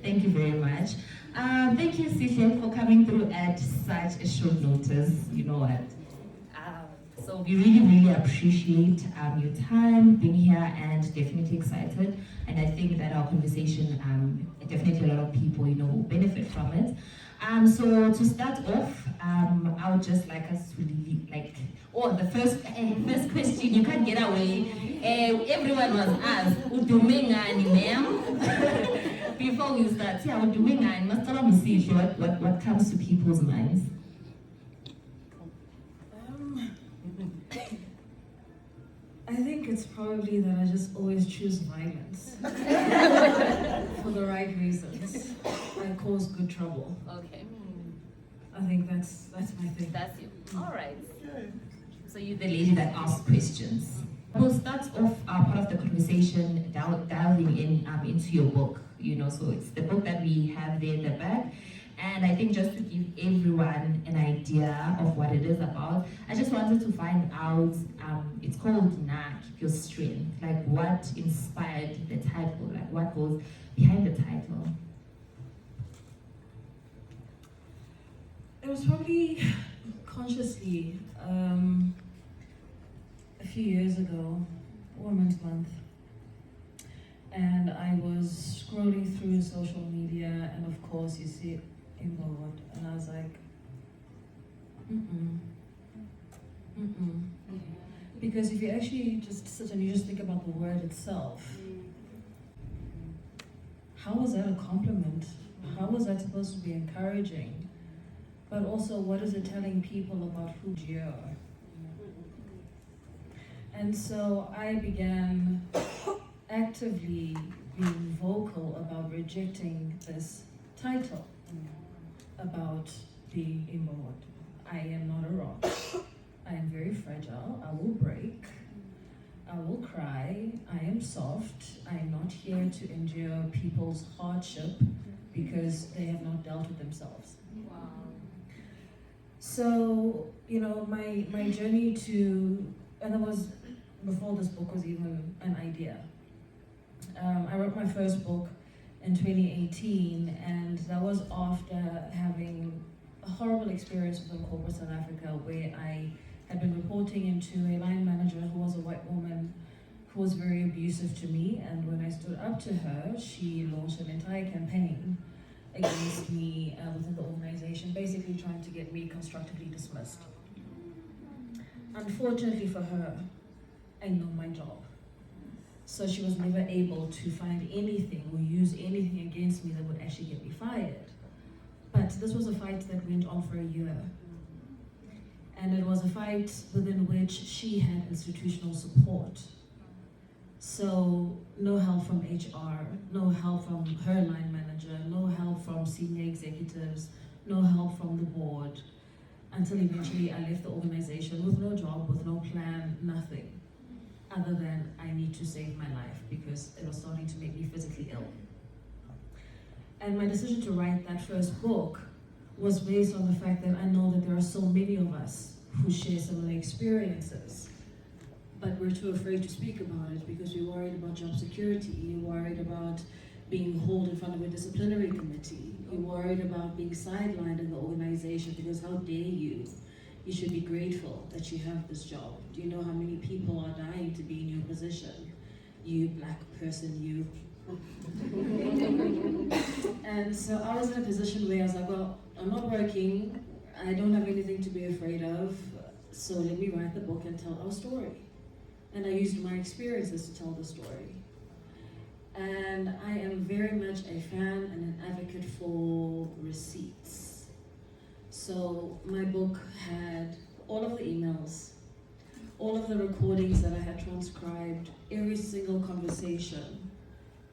Thank you very much. Thank you, Sihle, for coming through at such a short notice. You know what? So we really, really appreciate your time being here and definitely excited. And I think that our conversation, definitely a lot of people, will benefit from it. So to start off, I would just like us to really the first question, you can't get away. Everyone was asked, "Udumengani, ma'am?" Before we start, yeah, udumengani. Must tell me see what comes to people's minds. I think it's probably that I just always choose violence for the right reasons. I cause good trouble. Okay. I think that's my thing. That's you. All right. So you're the lady that asks questions. We'll start off part of the conversation delving into your book. So it's the book that we have there in the back. And I think just to give everyone an idea of what it is about, I just wanted to find out, it's called Nah, Keep Your Strength. Like, what inspired the title? Like, what goes behind the title? It was probably consciously a few years ago, Women's Month. And I was scrolling through social media, and of course you see involved, and I was like, because if you actually just sit and you just think about the word itself, how was that a compliment? How was that supposed to be encouraging? But also, what is it telling people about who you are? And so I began actively being vocal about rejecting this title about being immode. I am not a rock. I am very fragile. I will break. I will cry. I am soft. I am not here to endure people's hardship because they have not dealt with themselves. Wow. So, my journey and it was before this book was even an idea. I wrote my first book in 2018, and that was after having a horrible experience within corporate South Africa, where I had been reporting into a line manager who was a white woman who was very abusive to me, and when I stood up to her, she launched an entire campaign against me within the organization, basically trying to get me constructively dismissed. Unfortunately for her, I know my job. So she was never able to find anything or use anything against me that would actually get me fired. But this was a fight that went on for a year. And it was a fight within which she had institutional support. So no help from HR, no help from her line manager, no help from senior executives, no help from the board, until eventually I left the organization with no job, with no plan, nothing, other than I need to save my life because it was starting to make me physically ill. And my decision to write that first book was based on the fact that I know that there are so many of us who share similar experiences, but we're too afraid to speak about it because we're worried about job security, you're worried about being hauled in front of a disciplinary committee, you're worried about being sidelined in the organization because how dare you? You should be grateful that you have this job. Do you know how many people are dying to be in your position? You black person, you. And so I was in a position where I was like, well, I'm not working, I don't have anything to be afraid of, so let me write the book and tell our story. And I used my experiences to tell the story. And I am very much a fan and an advocate for receipts. So my book had all of the emails, all of the recordings that I had transcribed, every single conversation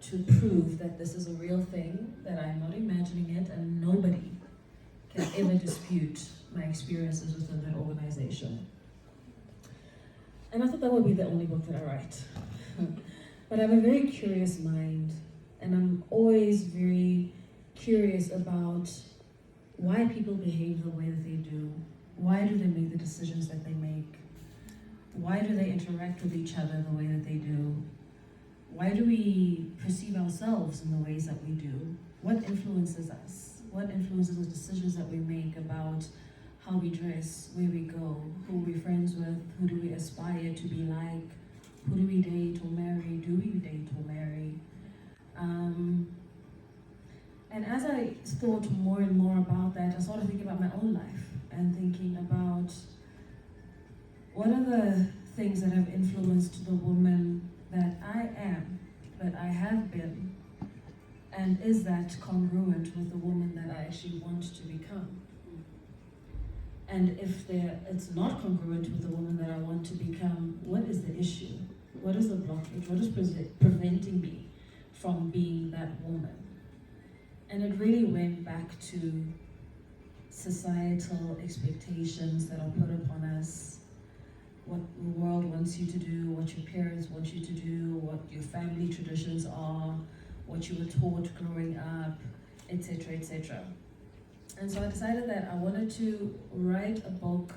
to prove that this is a real thing, that I'm not imagining it, and nobody can ever dispute my experiences within that organization. And I thought that would be the only book that I write. But I have a very curious mind, and I'm always very curious about why people behave the way that they do. Why do they make the decisions that they make? Why do they interact with each other the way that they do? Why do we perceive ourselves in the ways that we do? What influences us? What influences the decisions that we make about how we dress, where we go, who we're friends with, who do we aspire to be like, who do we date or marry, do we date or marry? And as I thought more and more about that, I started thinking about my own life and thinking about what are the things that have influenced the woman that I am, that I have been, and is that congruent with the woman that I actually want to become? And if it's not congruent with the woman that I want to become, what is the issue? What is the blockage? What is preventing me from being that woman? And it really went back to societal expectations that are put upon us, what the world wants you to do, what your parents want you to do, what your family traditions are, what you were taught growing up, etc., etc. And so I decided that I wanted to write a book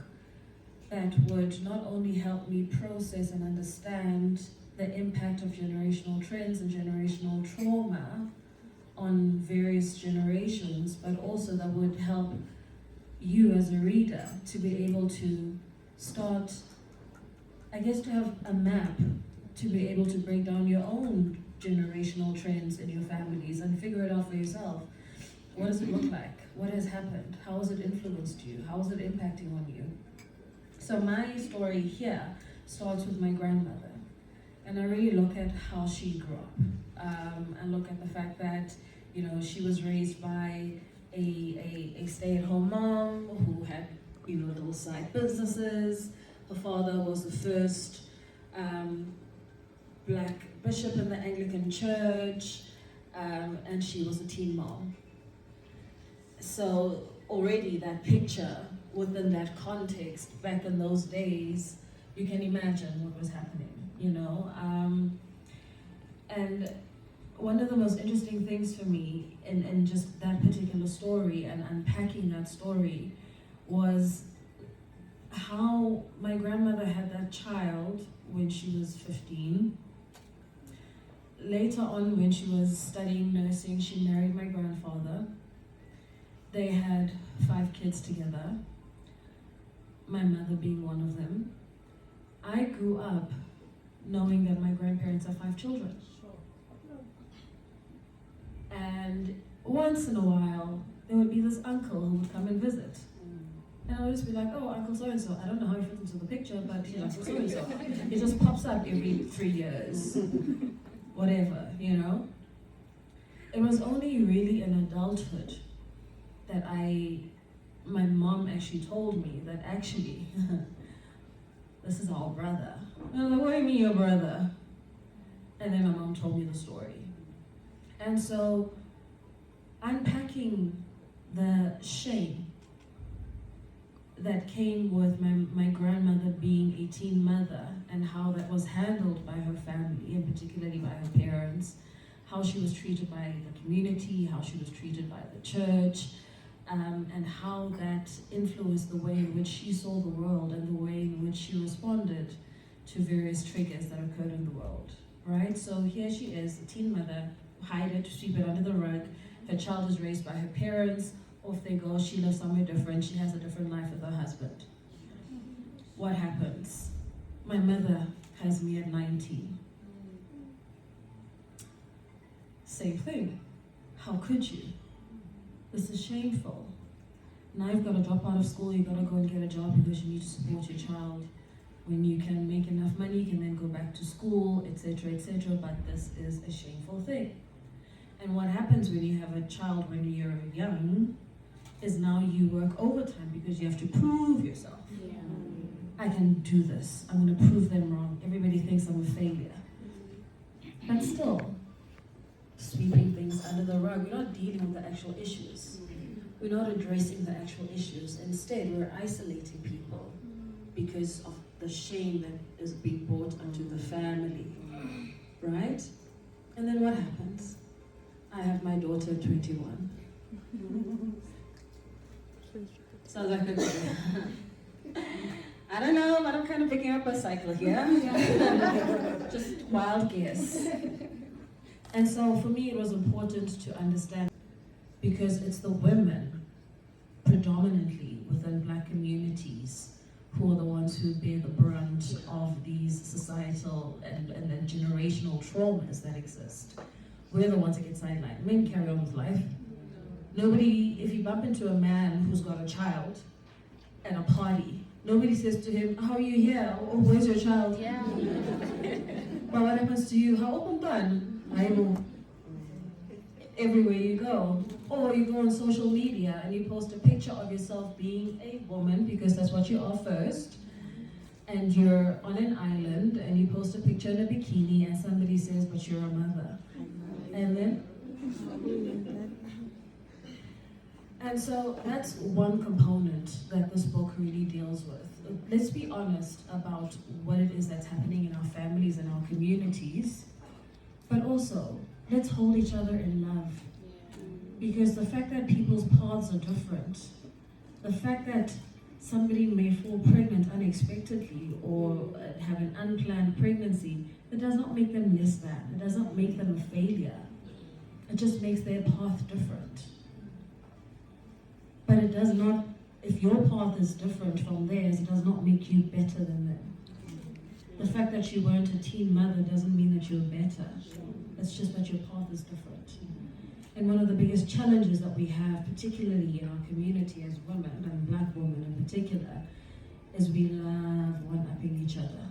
that would not only help me process and understand the impact of generational trends and generational trauma on various generations, but also that would help you as a reader to be able to start, I guess, to have a map to be able to break down your own generational trends in your families and figure it out for yourself. What does it look like? What has happened? How has it influenced you? How is it impacting on you? So my story here starts with my grandmother. And I really look at how she grew up. And look at the fact that, you know, she was raised by a stay-at-home mom who had, you know, little side businesses. Her father was the first black bishop in the Anglican Church, and she was a teen mom. So already that picture within that context, back in those days, you can imagine what was happening, you know. And one of the most interesting things for me in just that particular story and unpacking that story was how my grandmother had that child when she was 15. Later on, when she was studying nursing, she married my grandfather. They had 5 kids together, my mother being one of them. I grew up knowing that my grandparents have 5 children. And once in a while, there would be this uncle who would come and visit. And I would just be like, oh, Uncle so-and-so. I don't know how he fits into the picture, but he's Uncle so-and-so. He just pops up every 3 years. Whatever, you know? It was only really in adulthood that my mom actually told me that actually, this is our brother. And I was like, what do you mean your brother? And then my mom told me the story. And so, unpacking the shame that came with my grandmother being a teen mother and how that was handled by her family, and particularly by her parents, how she was treated by the community, how she was treated by the church, and how that influenced the way in which she saw the world and the way in which she responded to various triggers that occurred in the world, right? So here she is, a teen mother, hide it, sweep it under the rug. Her child is raised by her parents, off they go, she lives somewhere different, she has a different life with her husband. What happens? My mother has me at 19. Same thing. How could you? This is shameful. Now you've got to drop out of school, you've got to go and get a job because you need to support your child. When you can make enough money, you can then go back to school, etc., etc., but this is a shameful thing. And what happens when you have a child when you're young is now you work overtime because you have to prove yourself. Yeah. I can do this. I'm going to prove them wrong. Everybody thinks I'm a failure. But still, sweeping things under the rug. We're not dealing with the actual issues. We're not addressing the actual issues. Instead, we're isolating people because of the shame that is being brought onto the family. Right? And then what happens? I have my daughter at 21. Sounds like a good. I I don't know, but I'm kind of picking up a cycle here. Just wild guess. And so for me, it was important to understand, because it's the women predominantly within Black communities who are the ones who bear the brunt of these societal and generational traumas that exist. We're the ones that get sidelined. Men carry on with life. Nobody, if you bump into a man who's got a child at a party, nobody says to him, how are you here? Or where's your child? Yeah. But what happens to you? How open done? I know. Everywhere you go. Or you go on social media and you post a picture of yourself being a woman, because that's what you are first, and you're on an island and you post a picture in a bikini and somebody says, but you're a mother. And then? And so that's one component that this book really deals with. Let's be honest about what it is that's happening in our families and our communities, but also let's hold each other in love. Because the fact that people's paths are different, the fact that somebody may fall pregnant unexpectedly or have an unplanned pregnancy, it does not make them less than. It does not make them a failure. It just makes their path different. But it does not, if your path is different from theirs, it does not make you better than them. The fact that you weren't a teen mother doesn't mean that you're better. It's just that your path is different. And one of the biggest challenges that we have, particularly in our community as women, and Black women in particular, is we love one-upping each other.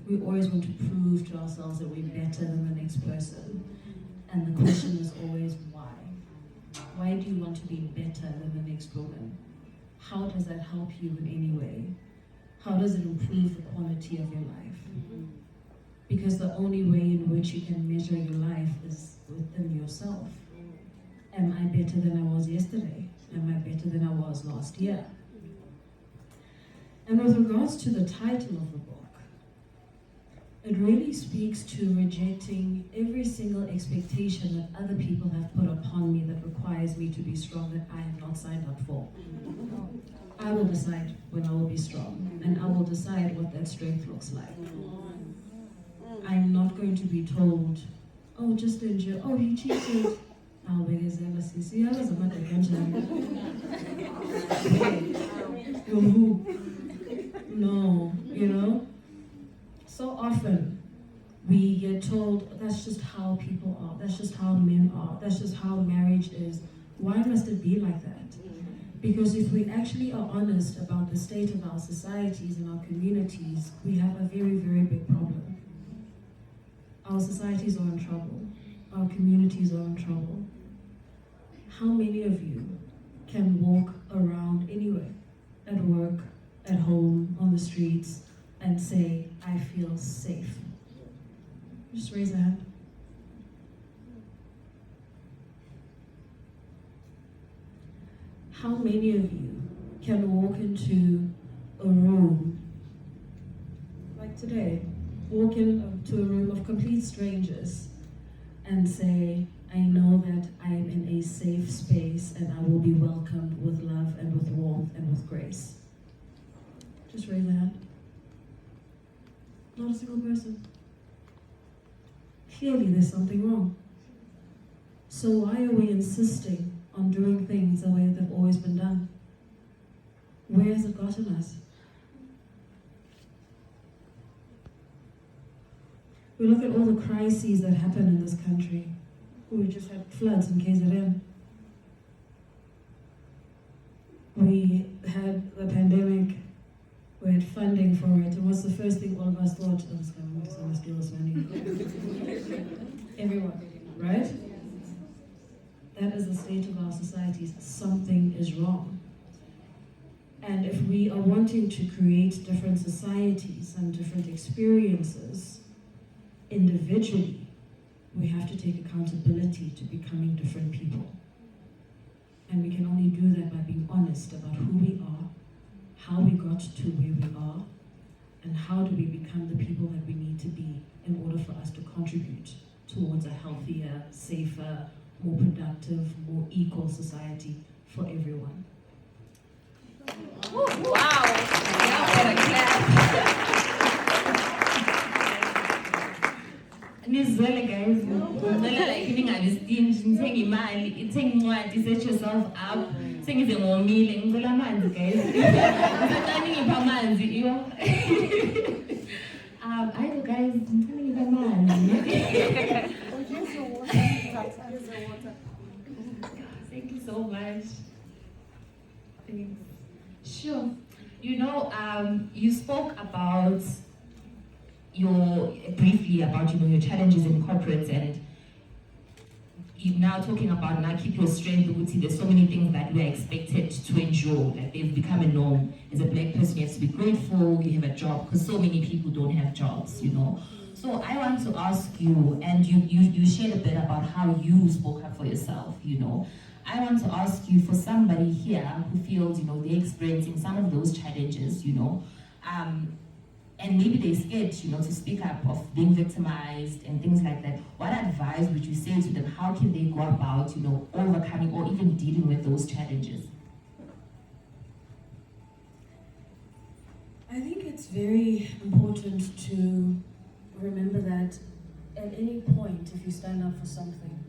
We always want to prove to ourselves that we're better than the next person. And the question is always, why? Why do you want to be better than the next woman? How does that help you in any way? How does it improve the quality of your life? Because the only way in which you can measure your life is within yourself. Am I better than I was yesterday? Am I better than I was last year? And with regards to the title of the book, it really speaks to rejecting every single expectation that other people have put upon me that requires me to be strong that I have not signed up for. I will decide when I will be strong, and I will decide what that strength looks like. I'm not going to be told, oh, just endure, oh, he cheated. No, you know? So often we get told that's just how people are, that's just how men are, that's just how marriage is. Why must it be like that? Because if we actually are honest about the state of our societies and our communities, we have a very, very big problem. Our societies are in trouble. Our communities are in trouble. How many of you can walk around anywhere, at work, at home, on the streets, and say, I feel safe? Just raise a hand. How many of you can walk into a room, like today, walk into a room of complete strangers and say, I know that I am in a safe space and I will be welcomed with love and with warmth and with grace? Just raise a hand. Not a single person. Clearly there's something wrong. So why are we insisting on doing things the way they've always been done? Where has it gotten us? We look at all the crises that happen in this country. We just had floods in KZN. We had the pandemic. We had funding for it. And what's the first thing all of us thought? Oh, someone steal this money. Everyone, right? That is the state of our societies. Something is wrong. And if we are wanting to create different societies and different experiences individually, we have to take accountability to becoming different people. And we can only do that by being honest about who we are, how we got to where we are, and how do we become the people that we need to be in order for us to contribute towards a healthier, safer, more productive, more equal society for everyone. Wow. Yeah, for a clap. Nizwele guys, ngicela like ningabi stingy, nithenga imali, ithenga incwadi, set yourself up, sengize ngomile, ngicela amanzi guys. Ngicela ningipha amanzi, iyo. Ayo guys, ngicela ngipha amanzi. Thank you so much. Thanks. Sure. You know, you spoke about briefly about your challenges in corporates, and you now talking about now keep your strength. There's so many things that we are expected to endure, like they've become a norm. As a black person, you have to be grateful you have a job, because so many people don't have jobs, So I want to ask you, and you shared a bit about how you spoke up for yourself, I want to ask you, for somebody here who feels, they're experiencing some of those challenges, and maybe they're scared, to speak up of being victimized and things like that. What advice would you say to them? How can they go about, overcoming or even dealing with those challenges? I think it's very important to remember that at any point, if you stand up for something,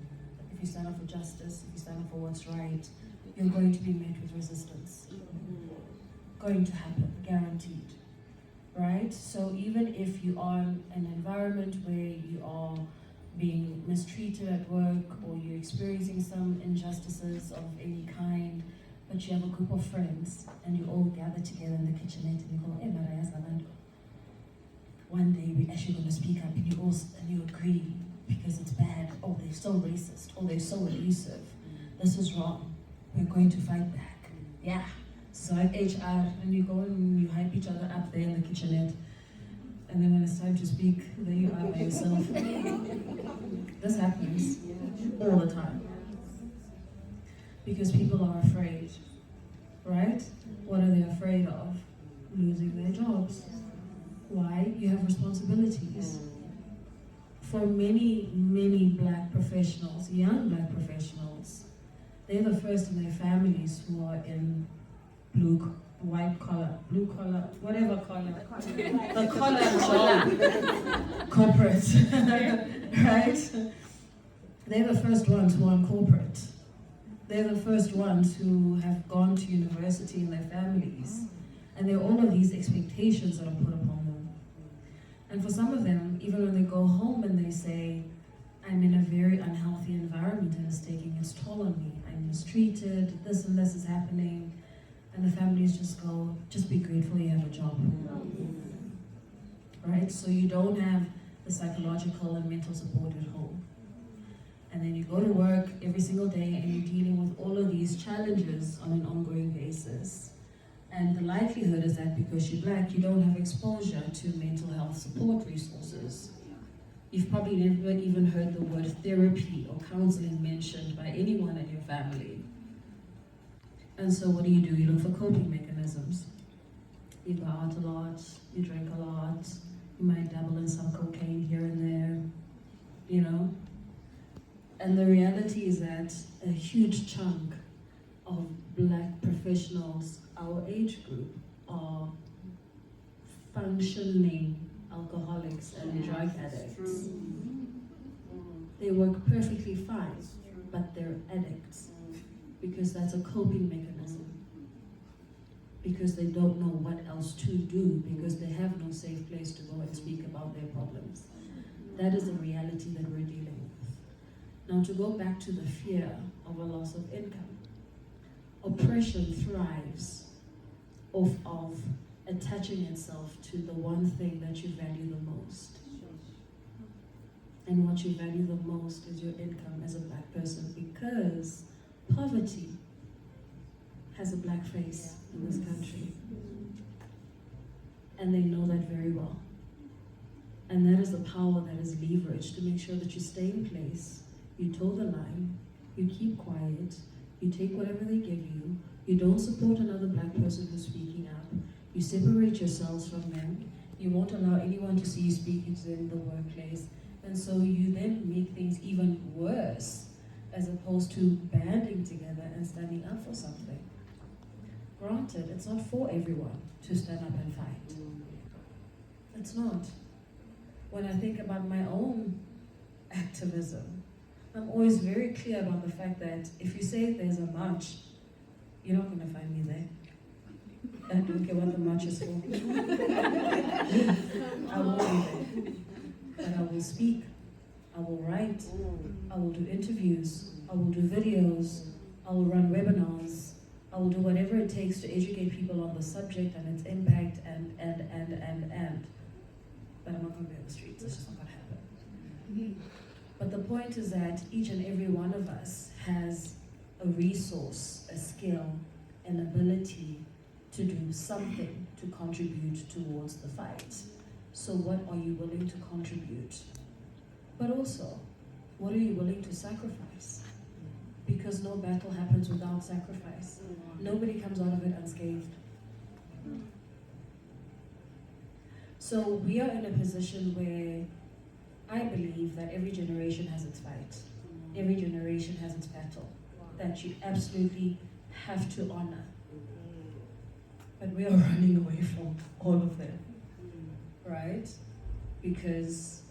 if you stand up for justice, if you stand up for what's right, you're going to be met with resistance. Going to happen, guaranteed. Right? So even if you are in an environment where you are being mistreated at work, or you're experiencing some injustices of any kind, but you have a group of friends and you all gather together in the kitchenette and you go, hey, Mariah Zabanto, one day we're actually going to speak up, and you agree because it's bad. Oh, they're so racist. Oh, they're so abusive. This is wrong. We're going to fight back. Yeah. So like HR, and you go and you hype each other up there in the kitchenette, and then when it's time to speak, there you are by yourself. This happens all the time. Because people are afraid, right? What are they afraid of? Losing their jobs. Why? You have responsibilities. For many, many black professionals, young black professionals, they're the first in their families who are in white collar, blue collar, whatever collar, the collar job, corporate, right? They're the first ones who are in corporate. They're the first ones who have gone to university in their families. And there are all of these expectations that are put upon them. And for some of them, even when they go home and they say, I'm in a very unhealthy environment and it's taking its toll on me, I'm mistreated, this and this is happening, and the families just go, just be grateful you have a job. Right? So you don't have the psychological and mental support at home. And then you go to work every single day and you're dealing with all of these challenges on an ongoing basis. And the likelihood is that because you're black, you don't have exposure to mental health support resources. You've probably never even heard the word therapy or counseling mentioned by anyone in your family. And so what do? You look for coping mechanisms. You go out a lot, you drink a lot, you might dabble in some cocaine here and there, And the reality is that a huge chunk of black professionals, our age group, are functioning alcoholics and drug addicts. They work perfectly fine, but they're addicts because that's a coping mechanism. Because they don't know what else to do, because they have no safe place to go and speak about their problems. That is the reality that we're dealing with. Now, to go back to the fear of a loss of income, oppression thrives off of attaching itself to the one thing that you value the most. And what you value the most is your income as a black person, because poverty has a black face in this country. And they know that very well. And that is the power that is leveraged to make sure that you stay in place, you toe the line, you keep quiet, you take whatever they give you, you don't support another black person who's speaking up, you separate yourselves from them, you won't allow anyone to see you speaking to them in the workplace, and so you then make things even worse, as opposed to banding together and standing up for something. Granted, it's not for everyone to stand up and fight. It's not. When I think about my own activism, I'm always very clear about the fact that if you say there's a march, you're not going to find me there. I don't care what the march is for. I will be there. But I will speak. I will write. I will do interviews. I will do videos. I will run webinars. I will do whatever it takes to educate people on the subject and its impact and. But I'm not going to be on the streets. It's just not going to happen. But the point is that each and every one of us has a resource, a skill, an ability to do something to contribute towards the fight. So what are you willing to contribute? But also, what are you willing to sacrifice? Because no battle happens without sacrifice. Nobody comes out of it unscathed. So we are in a position where I believe that every generation has its fight. Every generation has its battle that you absolutely have to honor. But we are running away from all of them, right? Because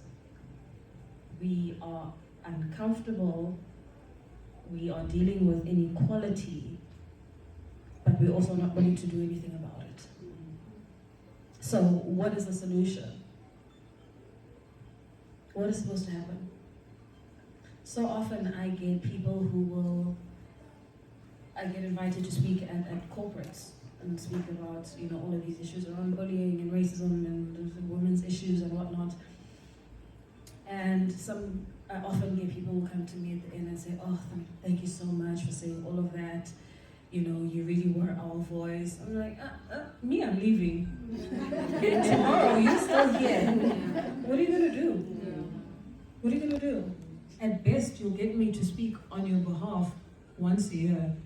we are uncomfortable, we are dealing with inequality, but we're also not willing to do anything about it. So what is the solution? What is supposed to happen? So often I get people I get invited to speak at corporates and speak about, all of these issues around bullying and racism and women's issues and whatnot. And I often get people who come to me at the end and say, oh, thank you so much for saying all of that. You really were our voice. I'm like, me, I'm leaving. And tomorrow, you're still here. What are you going to do? What are you going to do? At best, you'll get me to speak on your behalf once a year.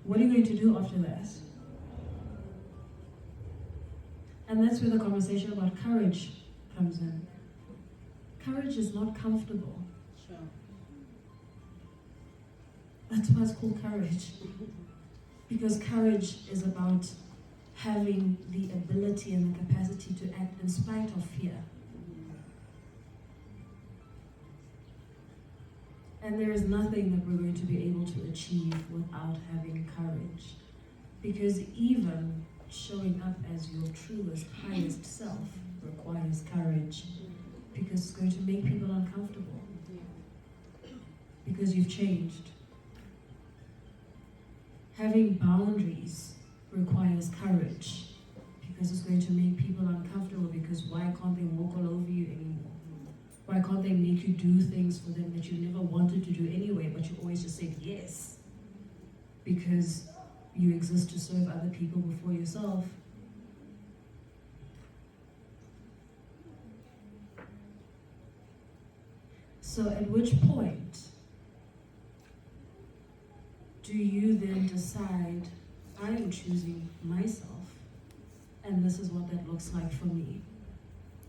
What are you going to do after that? And that's where the conversation about courage comes in. Courage is not comfortable. Sure. That's why it's called courage. Because courage is about having the ability and the capacity to act in spite of fear. And there is nothing that we're going to be able to achieve without having courage. Because even showing up as your truest, highest self requires courage. Because it's going to make people uncomfortable. Because you've changed. Having boundaries requires courage. Because it's going to make people uncomfortable. Because why can't they walk all over you anymore? Why can't they make you do things for them that you never wanted to do anyway, but you always just said yes? Because you exist to serve other people before yourself. So at which point do you then decide, I am choosing myself, and this is what that looks like for me?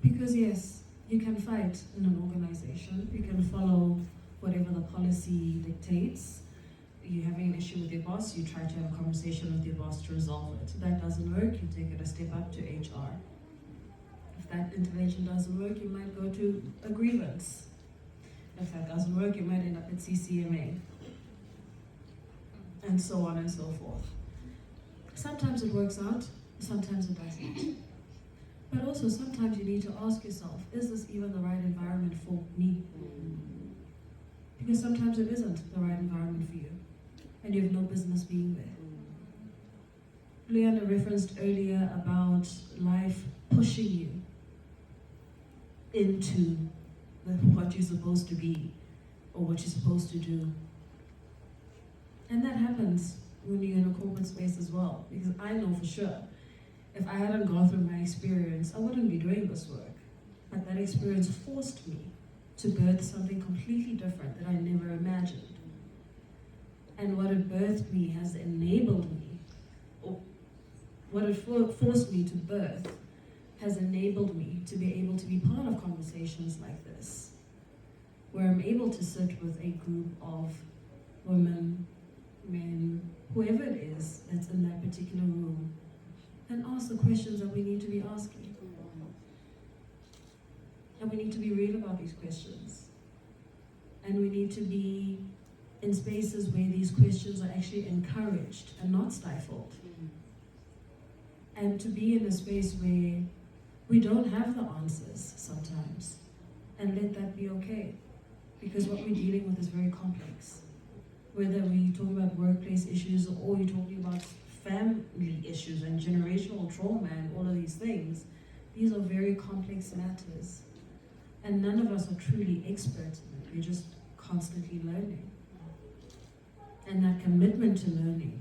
Because yes, you can fight in an organization, you can follow whatever the policy dictates. You're having an issue with your boss, you try to have a conversation with your boss to resolve it. If that doesn't work, you take it a step up to HR. If that intervention doesn't work, you might go to a grievance. If that doesn't work, you might end up at CCMA. And so on and so forth. Sometimes it works out, sometimes it doesn't. But also sometimes you need to ask yourself, is this even the right environment for me? Because sometimes it isn't the right environment for you. And you have no business being there. Leanna referenced earlier about life pushing you into what you're supposed to be or what you're supposed to do. And that happens when you're in a corporate space as well. Because I know for sure, if I hadn't gone through my experience, I wouldn't be doing this work. But that experience forced me to birth something completely different that I never imagined. And what it birthed me has enabled me, or what it forced me to birth has enabled me to be able to be part of conversations like this, where I'm able to sit with a group of women men, whoever it is that's in that particular room, and ask the questions that we need to be asking. And we need to be real about these questions. And we need to be in spaces where these questions are actually encouraged and not stifled. And to be in a space where we don't have the answers sometimes, and let that be okay. Because what we're dealing with is very complex. Whether we're talking about workplace issues or you're talking about family issues and generational trauma and all of these things, these are very complex matters. And none of us are truly experts in it. We're just constantly learning. And that commitment to learning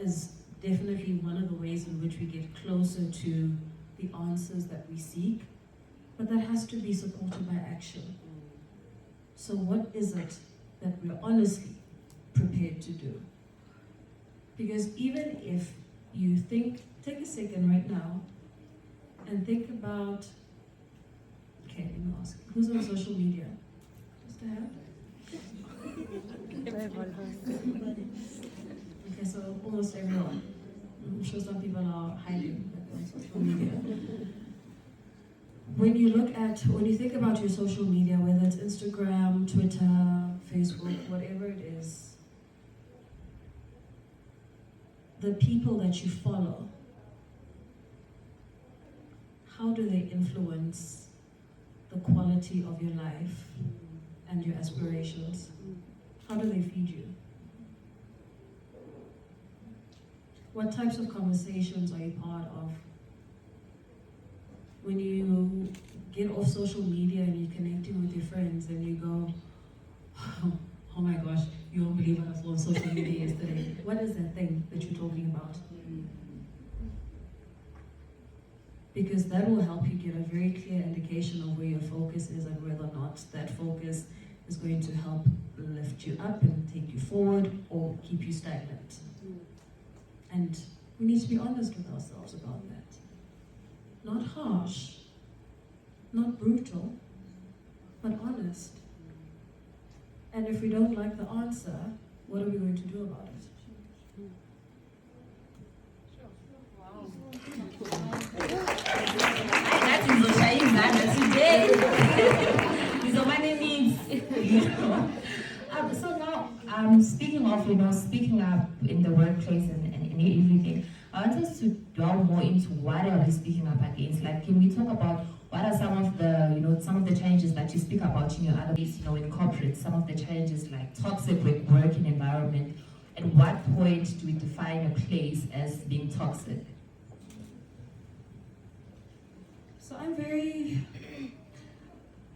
is definitely one of the ways in which we get closer to the answers that we seek, but that has to be supported by action. So what is it that we're honestly prepared to do? Because even if you think, take a second right now and think about, okay, let me ask, who's on social media? Just a hand? Okay, so almost everyone. I'm sure some people are hiding on social media. When you think about your social media, whether it's Instagram, Twitter, Facebook, whatever it is, the people that you follow, how do they influence the quality of your life and your aspirations? How do they feed you? What types of conversations are you part of? When you get off social media and you're connecting with your friends and you go, oh my gosh, you won't believe what I saw on social media yesterday. What is that thing that you're talking about? Because that will help you get a very clear indication of where your focus is and whether or not that focus is going to help lift you up and take you forward or keep you stagnant. And we need to be honest with ourselves about that. Not harsh, not brutal, but honest. And if we don't like the answer, what are we going to do about it? So now, speaking up in the workplace and everything, I want us to delve more into what are we speaking up against. Like, can we talk about what are some of the challenges that you speak about in your other ways, in corporate, some of the challenges like toxic working environment. At what point do we define a place as being toxic? So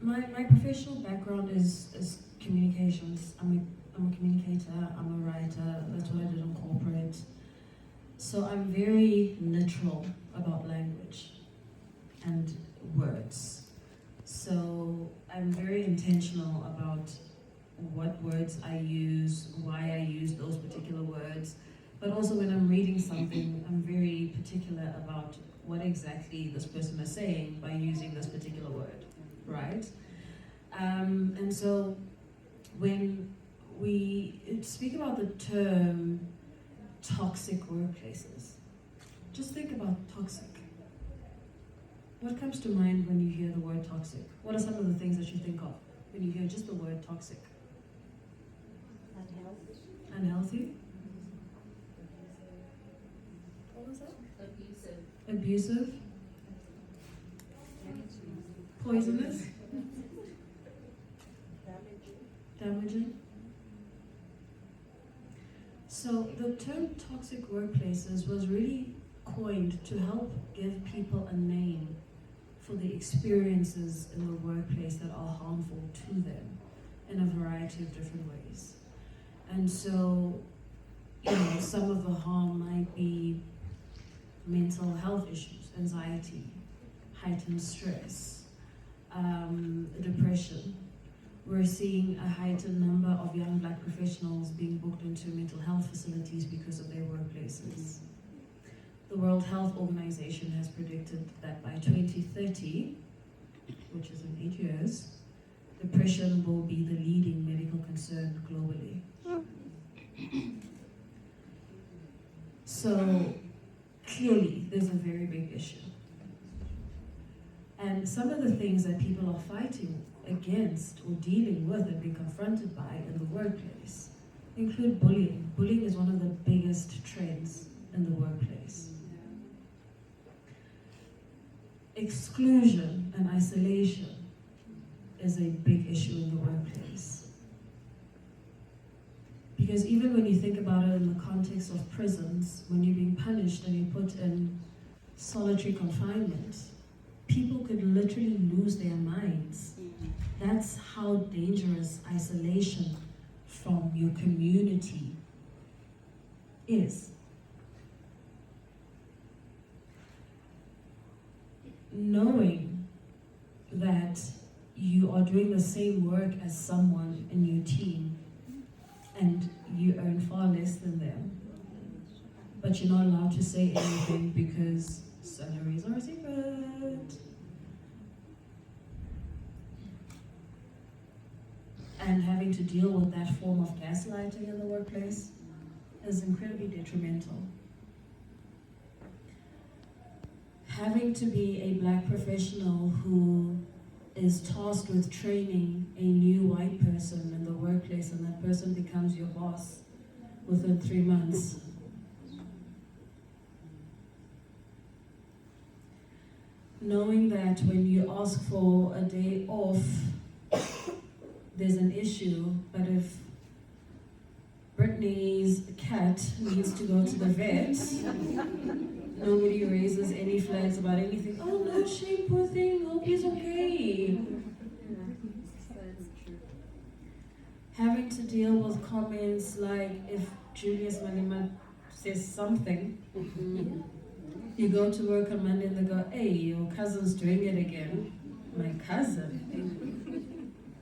my professional background is communications. I'm a communicator, I'm a writer, that's what I did in corporate. So I'm very literal about language and words. So I'm very intentional about what words I use, why I use those particular words. But also when I'm reading something, I'm very particular about what exactly this person is saying by using this particular word, right? And so when we speak about the term toxic workplaces, just think about toxic. What comes to mind when you hear the word toxic? What are some of the things that you think of when you hear just the word toxic? Unhealthy? What was that? Abusive? Poisonous? Damaging? So the term toxic workplaces was really coined to help give people a name for the experiences in the workplace that are harmful to them in a variety of different ways. And so, some of the harm might be mental health issues, anxiety, heightened stress, depression. We're seeing a heightened number of young Black professionals being booked into mental health facilities because of their workplaces. The World Health Organization has predicted that by 2030, which is in 8 years, depression will be the leading medical concern globally. So clearly there's a very big issue. And some of the things that people are fighting against or dealing with and being confronted by in the workplace include bullying. Bullying is one of the biggest trends in the workplace. Exclusion and isolation is a big issue in the workplace. Because even when you think about it in the context of prisons, when you're being punished and you're put in solitary confinement, people could literally lose their minds. That's how dangerous isolation from your community is. Knowing that you are doing the same work as someone in your team and you earn far less than them, but you're not allowed to say anything because salaries are a secret. And having to deal with that form of gaslighting in the workplace is incredibly detrimental. Having to be a black professional who is tasked with training a new white person in the workplace and that person becomes your boss within 3 months. Knowing that when you ask for a day off, there's an issue, but if Brittany's cat needs to go to the vet, nobody raises any flags about anything. Oh no, shame, poor thing, hope he's okay. Having to deal with comments like if Julius Malema says something, you go to work on Monday and they go, hey, your cousin's doing it again. My cousin?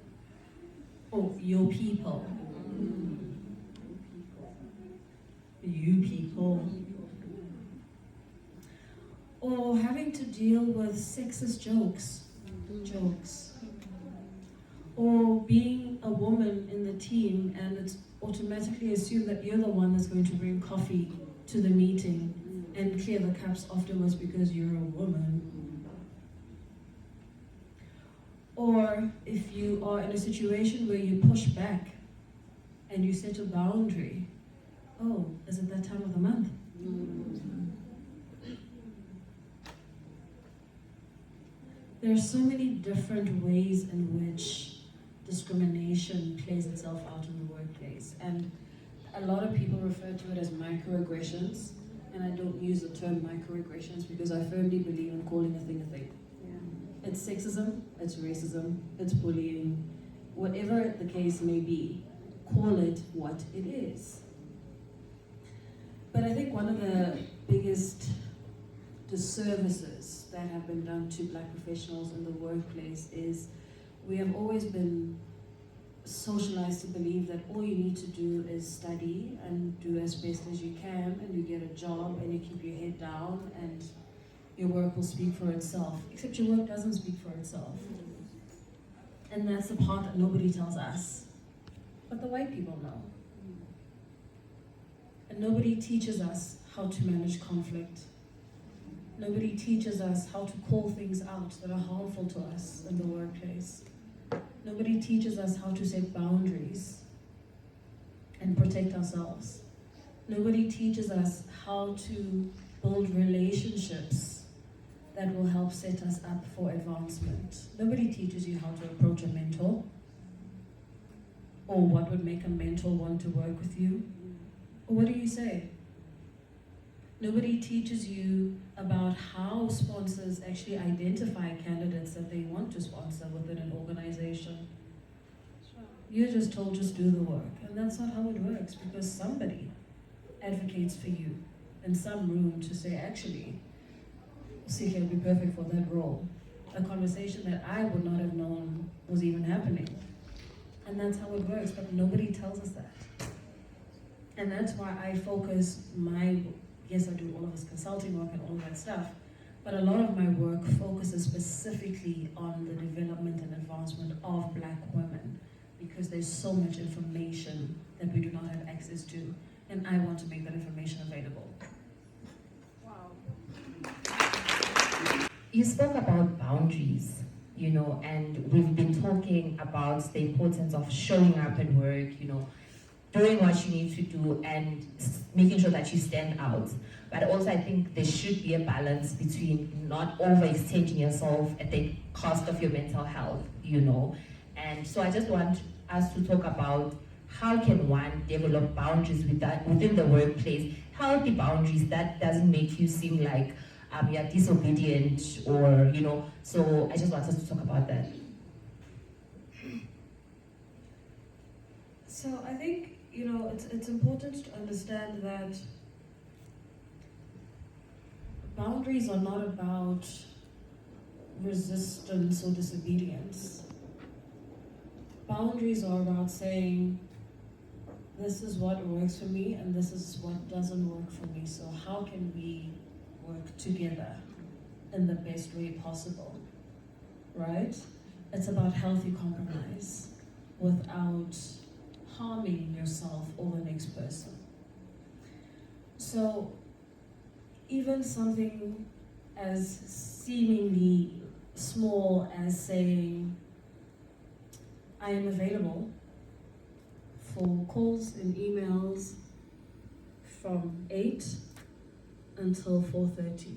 Oh, your people. You people. Or having to deal with sexist jokes. Or being a woman in the team and it's automatically assumed that you're the one that's going to bring coffee to the meeting and clear the cups afterwards because you're a woman. Or if you are in a situation where you push back and you set a boundary, oh, is it that time of the month? There are so many different ways in which discrimination plays itself out in the workplace. And a lot of people refer to it as microaggressions. And I don't use the term microaggressions because I firmly believe in calling a thing a thing. Yeah. It's sexism, it's racism, it's bullying, whatever the case may be, call it what it is. But I think one of the biggest disservices that have been done to black professionals in the workplace is we have always been socialized to believe that all you need to do is study and do as best as you can and you get a job and you keep your head down and your work will speak for itself. Except your work doesn't speak for itself. And that's the part that nobody tells us. But the white people know. And nobody teaches us how to manage conflict. Nobody teaches us how to call things out that are harmful to us in the workplace. Nobody teaches us how to set boundaries and protect ourselves. Nobody teaches us how to build relationships that will help set us up for advancement. Nobody teaches you how to approach a mentor or what would make a mentor want to work with you. Or what do you say? Nobody teaches you about how sponsors actually identify candidates that they want to sponsor within an organization. You're just told just do the work, and that's not how it works because somebody advocates for you in some room to say, actually, CK would be perfect for that role. A conversation that I would not have known was even happening. And that's how it works, but nobody tells us that. And that's why I focus yes, I do all of this consulting work and all of that stuff, but a lot of my work focuses specifically on the development and advancement of black women because there's so much information that we do not have access to, and I want to make that information available. you spoke about boundaries, you know, and we've been talking about the importance of showing up at work, you know, doing what you need to do and making sure that you stand out. But also I think there should be a balance between not overextending yourself at the cost of your mental health, you know. And so I just want us to talk about how can one develop boundaries within the workplace, healthy boundaries that doesn't make you seem like you're disobedient or, you know. So I just want us to talk about that. So I think, you know, it's important to understand that boundaries are not about resistance or disobedience. Boundaries are about saying, this is what works for me and this is what doesn't work for me. So how can we work together in the best way possible, right? It's about healthy compromise without harming yourself or the next person. So even something as seemingly small as saying, I am available for calls and emails from 8 until 4:30.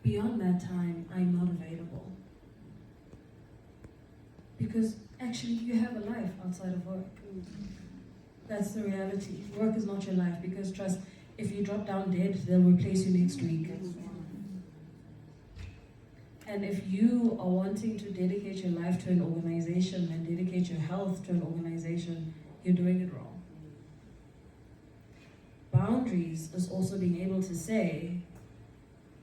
Beyond that time, I'm not available. Because actually you have a life outside of work. That's the reality. Work is not your life because trust, if you drop down dead, they'll replace you next week. And if you are wanting to dedicate your life to an organization and dedicate your health to an organization, you're doing it wrong. Boundaries is also being able to say,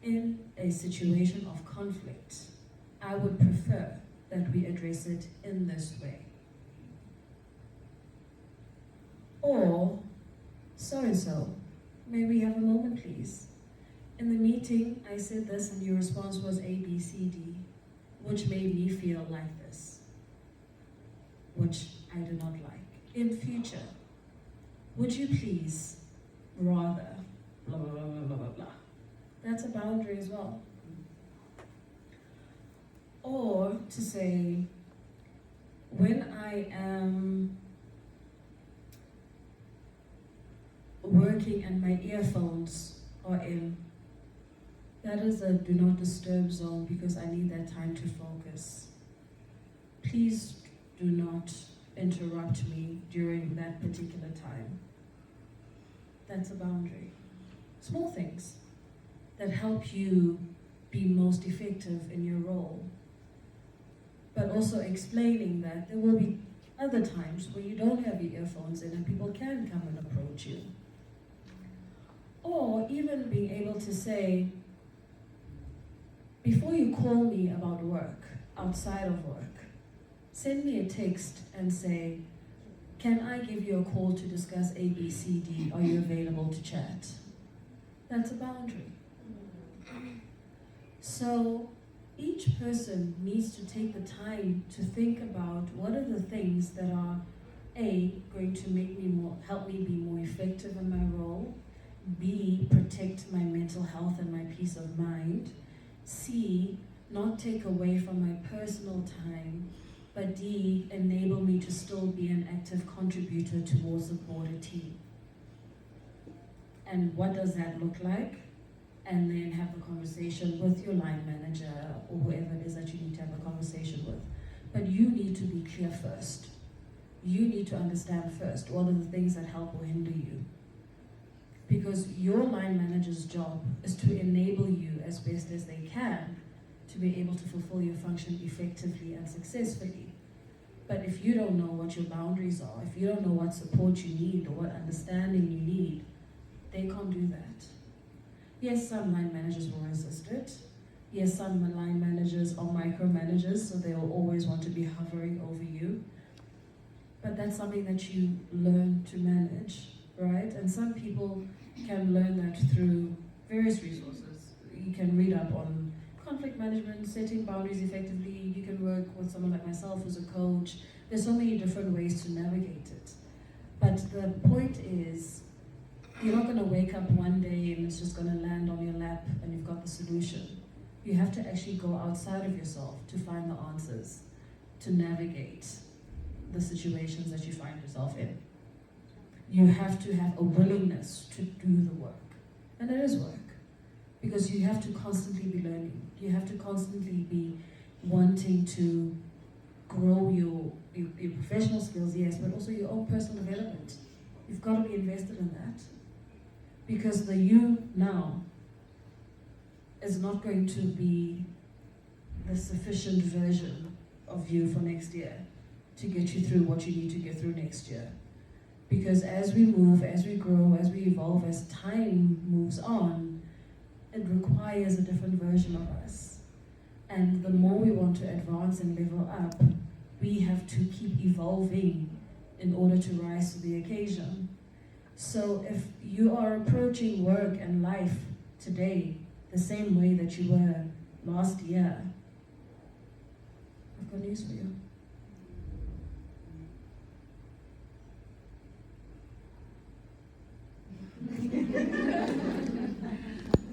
in a situation of conflict, I would prefer that we address it in this way. Or, so-and-so, may we have a moment please? In the meeting, I said this and your response was A, B, C, D, which made me feel like this, which I do not like. In future, would you please rather blah, blah, blah, blah, blah, blah. That's a boundary as well. Or to say, when I am working and my earphones are in, that is a do not disturb zone because I need that time to focus. Please do not interrupt me during that particular time. That's a boundary. Small things that help you be most effective in your role. But also explaining that there will be other times where you don't have your earphones in and people can come and approach you. Or even being able to say, before you call me about work, outside of work, send me a text and say, can I give you a call to discuss A, B, C, D? Are you available to chat? That's a boundary. So each person needs to take the time to think about what are the things that are A, going to make me help me be more effective in my role, B, protect my mental health and my peace of mind, C, not take away from my personal time, but D, enable me to still be an active contributor towards the broader team. And what does that look like? And then have the conversation with your line manager or whoever it is that you need to have a conversation with. But you need to be clear first. You need to understand first what are the things that help or hinder you. Because your line manager's job is to enable you as best as they can to be able to fulfill your function effectively and successfully. But if you don't know what your boundaries are, if you don't know what support you need or what understanding you need, they can't do that. Yes, some line managers will resist it. Yes, some line managers are micromanagers, so they will always want to be hovering over you. But that's something that you learn to manage, right? And some people can learn that through various resources. You can read up on conflict management, setting boundaries effectively. You can work with someone like myself who's a coach. There's so many different ways to navigate it. But the point is, you're not going to wake up one day and it's just going to land on your lap and you've got the solution. You have to actually go outside of yourself to find the answers, to navigate the situations that you find yourself in. You have to have a willingness to do the work. And it is work. Because you have to constantly be learning. You have to constantly be wanting to grow your professional skills, yes, but also your own personal development. You've got to be invested in that. Because the you now is not going to be the sufficient version of you for next year to get you through what you need to get through next year. Because as we move, as we grow, as we evolve, as time moves on, it requires a different version of us. And the more we want to advance and level up, we have to keep evolving in order to rise to the occasion. So if you are approaching work and life today the same way that you were last year, I've got news for you.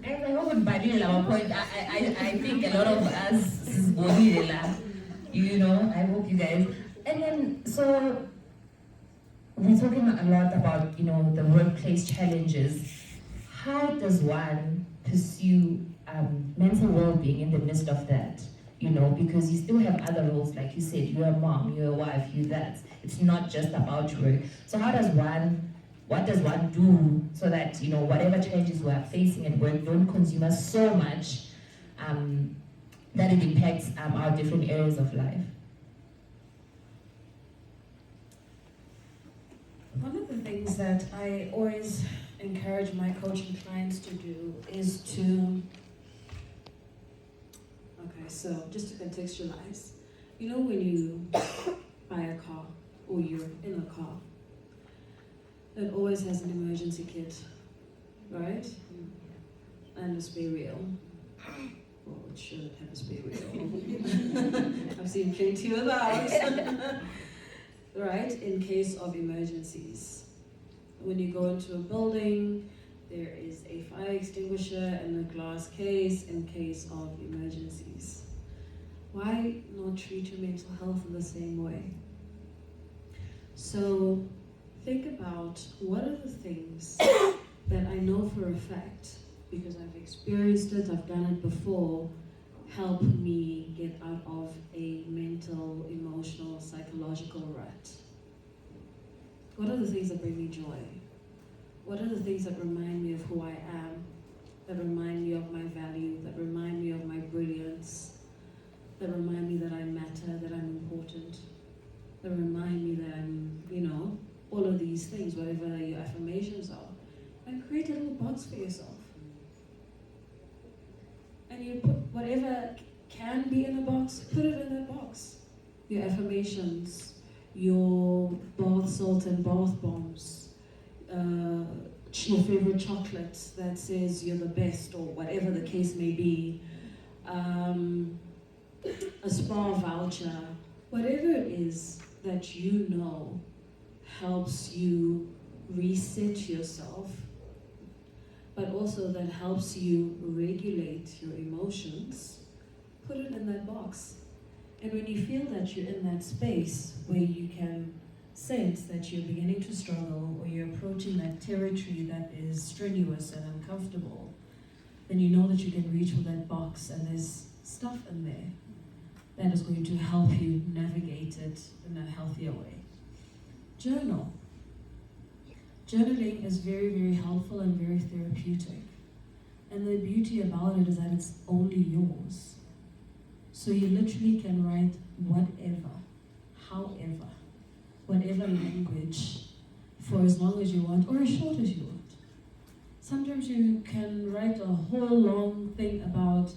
As I hope in our point, I think a lot of us is you know, I hope you guys. And then, so we're talking a lot about, you know, the workplace challenges. How does one pursue mental well-being in the midst of that? You know, because you still have other roles, like you said, you're a mom, you're a wife, you're that. It's not just about work. So what does one do so that, you know, whatever challenges we are facing at work don't consume us so much that it impacts our different areas of life? One of the things that I always encourage my coaching clients to do is to, so just to contextualize, you know, when you buy a car or you're in a car, it always has an emergency kit, right? And a spare wheel. Well, it should have a spare wheel. I've seen plenty of those. Right? In case of emergencies. When you go into a building, there is a fire extinguisher and a glass case in case of emergencies. Why not treat your mental health in the same way? So think about what are the things that I know for a fact, because I've experienced it, I've done it before, help me get out of a mental, emotional, psychological rut. What are the things that bring me joy? What are the things that remind me of who I am, that remind me of my value, that remind me of my brilliance, that remind me that I matter, that I'm important, that remind me that I'm, you know, all of these things, whatever your affirmations are, and create a little box for yourself. And you put whatever can be in a box, put it in that box. Your affirmations, your bath salt and bath bombs, your favorite chocolate that says you're the best, or whatever the case may be, a spa voucher, whatever it is that you know helps you reset yourself, but also that helps you regulate your emotions, put it in that box. And when you feel that you're in that space where you can sense that you're beginning to struggle or you're approaching that territory that is strenuous and uncomfortable, then you know that you can reach for that box and there's stuff in there that is going to help you navigate it in a healthier way. Journal. Journaling is very, very helpful and very therapeutic. And the beauty about it is that it's only yours. So you literally can write whatever, however, whatever language, for as long as you want, or as short as you want. Sometimes you can write a whole long thing about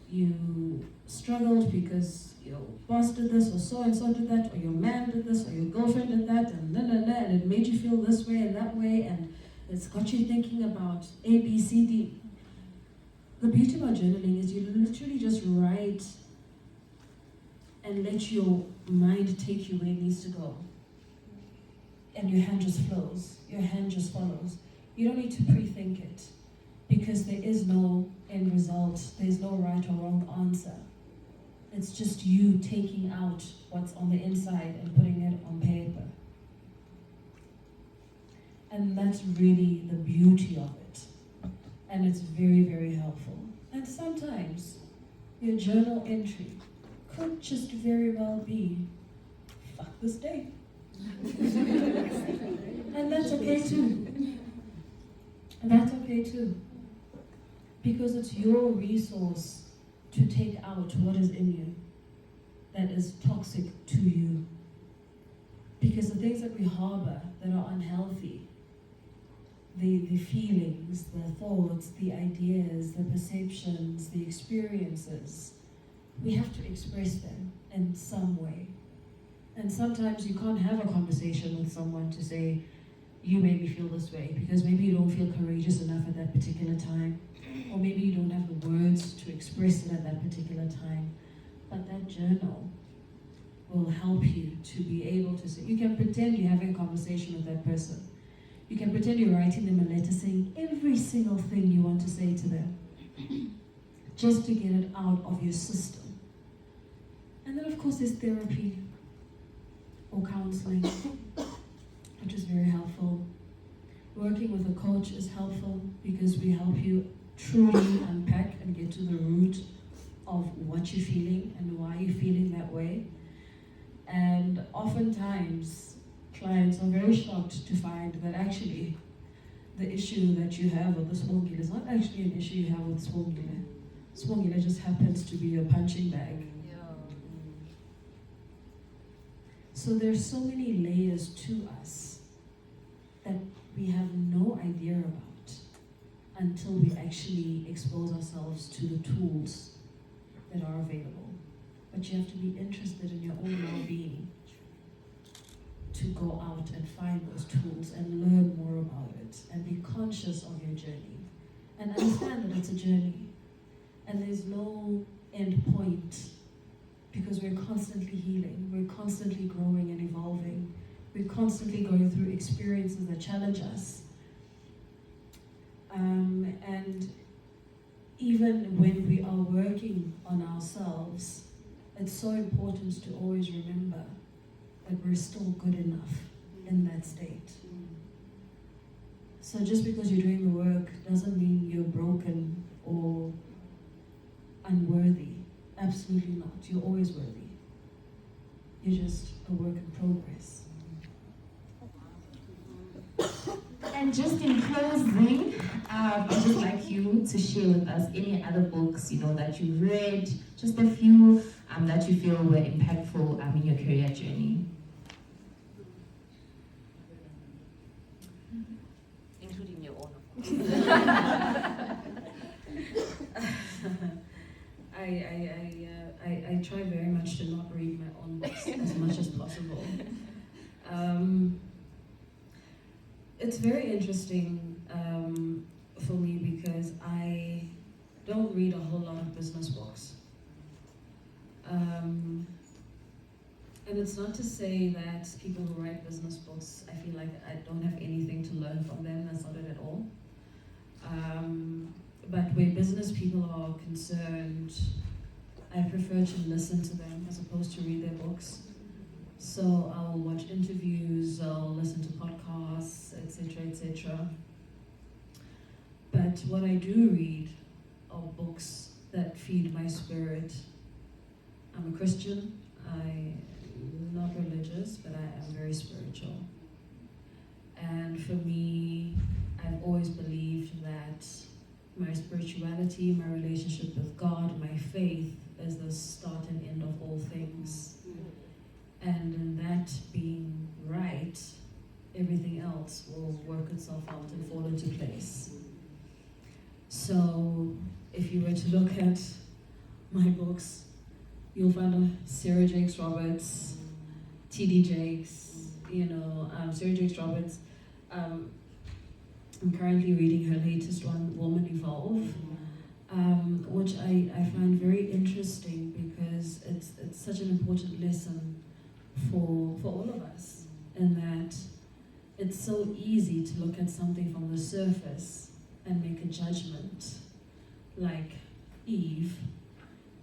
you struggled because your boss did this, or so and so did that, or your man did this, or your girlfriend did that, and it made you feel this way and that way, and it's got you thinking about A, B, C, D. The beauty about journaling is you literally just write and let your mind take you where it needs to go. And your hand just flows, your hand just follows. You don't need to pre-think it. because there is no end result, there's no right or wrong answer. It's just you taking out what's on the inside and putting it on paper. And that's really the beauty of it. And it's very, very helpful. And sometimes your journal entry could just very well be, fuck this day. And that's okay too. And that's okay too. Because it's your resource to take out what is in you that is toxic to you. Because the things that we harbor that are unhealthy, the feelings, the thoughts, the ideas, the perceptions, the experiences, we have to express them in some way. And sometimes you can't have a conversation with someone to say, you made me feel this way, because maybe you don't feel courageous enough at that particular time, or maybe you don't have the words to express it at that particular time. But that journal will help you to be able to say, you can pretend you're having a conversation with that person. You can pretend you're writing them a letter saying every single thing you want to say to them, just to get it out of your system. And then of course there's therapy or counseling, which is very helpful. Working with a coach is helpful because we help you truly unpack and get to the root of what you're feeling and why you're feeling that way. And oftentimes, clients are very shocked to find that actually the issue that you have with the swongile is not actually an issue you have with swongile. Swongile just happens to be your punching bag. So there's so many layers to us that we have no idea about until we actually expose ourselves to the tools that are available. But you have to be interested in your own well-being to go out and find those tools and learn more about it and be conscious of your journey and understand that it's a journey and there's no end point, because we're constantly healing, we're constantly growing and evolving, we're constantly going through experiences that challenge us. And even when we are working on ourselves, it's so important to always remember that we're still good enough in that state. So just because you're doing the work doesn't mean you're broken or unworthy. Absolutely not. You're always worthy. You're just a work in progress. And just in closing, I'd just like you to share with us any other books, that you read, just a few that you feel were impactful in your career journey. Including your own. I try very much to not read my own books as much as possible. It's very interesting for me because I don't read a whole lot of business books. And it's not to say that people who write business books, I feel like I don't have anything to learn from them. That's not it at all. But where business people are concerned, I prefer to listen to them as opposed to read their books. So I'll watch interviews, I'll listen to podcasts, etc., etc. But what I do read are books that feed my spirit. I'm a Christian. I'm not religious, but I am very spiritual. And for me, I've always believed that my spirituality, my relationship with God, my faith is the start and end of all things. And in that being right, everything else will work itself out and fall into place. So if you were to look at my books, you'll find Sarah Jakes Roberts, T.D. Jakes, Sarah Jakes Roberts. I'm currently reading her latest one, Woman Evolve, which I find very interesting because it's such an important lesson for all of us, in that it's so easy to look at something from the surface and make a judgment. Like Eve,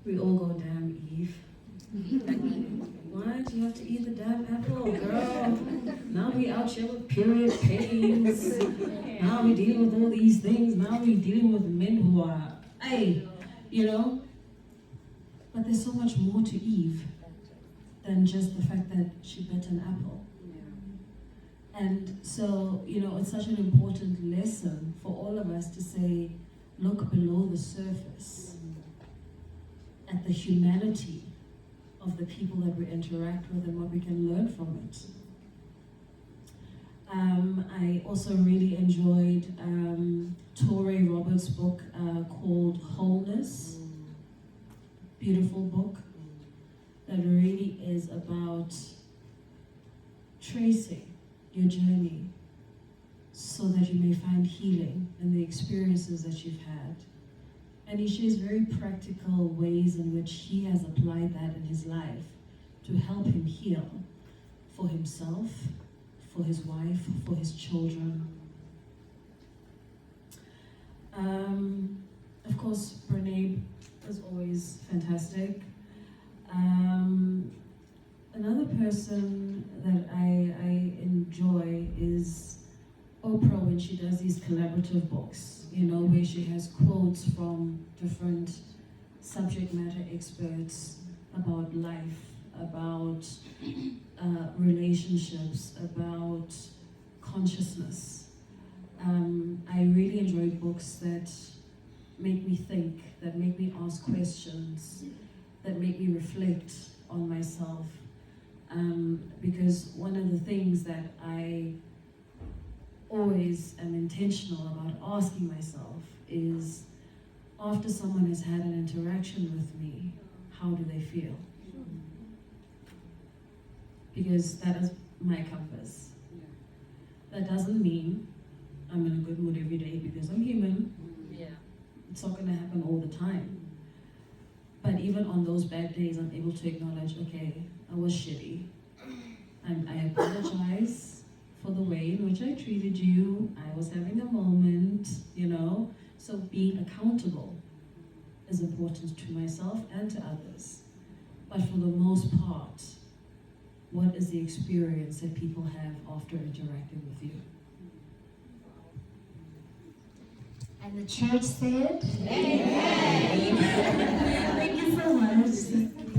we all go, damn Eve. Why do you have to eat the damn apple, girl? Now we out here with period pains. Now we dealing with all these things. Now we dealing with men who are, hey, you know. But there's so much more to Eve than just the fact that she bit an apple. And so, you know, it's such an important lesson for all of us to say, look below the surface at the humanity of the people that we interact with and what we can learn from it. I also really enjoyed Torrey Roberts' book called Wholeness. Beautiful book that really is about tracing your journey so that you may find healing in the experiences that you've had. And he shares very practical ways in which he has applied that in his life to help him heal for himself, for his wife, for his children. Of course, Brene is always fantastic. Another person that I enjoy is Oprah when she does these collaborative books, you know, where she has quotes from different subject matter experts about life, about relationships, about consciousness. I really enjoy books that make me think, that make me ask questions, that make me reflect on myself. Because one of the things that I always am intentional about asking myself is, after someone has had an interaction with me, how do they feel? Because that is my compass. That doesn't mean I'm in a good mood every day because I'm human. It's not gonna happen all the time. But even on those bad days, I'm able to acknowledge, okay, I was shitty. I apologize for the way in which I treated you. I was having a moment, you know. So being accountable is important to myself and to others. But for the most part, what is the experience that people have after interacting with you? And the church said, Amen. Thank you so much.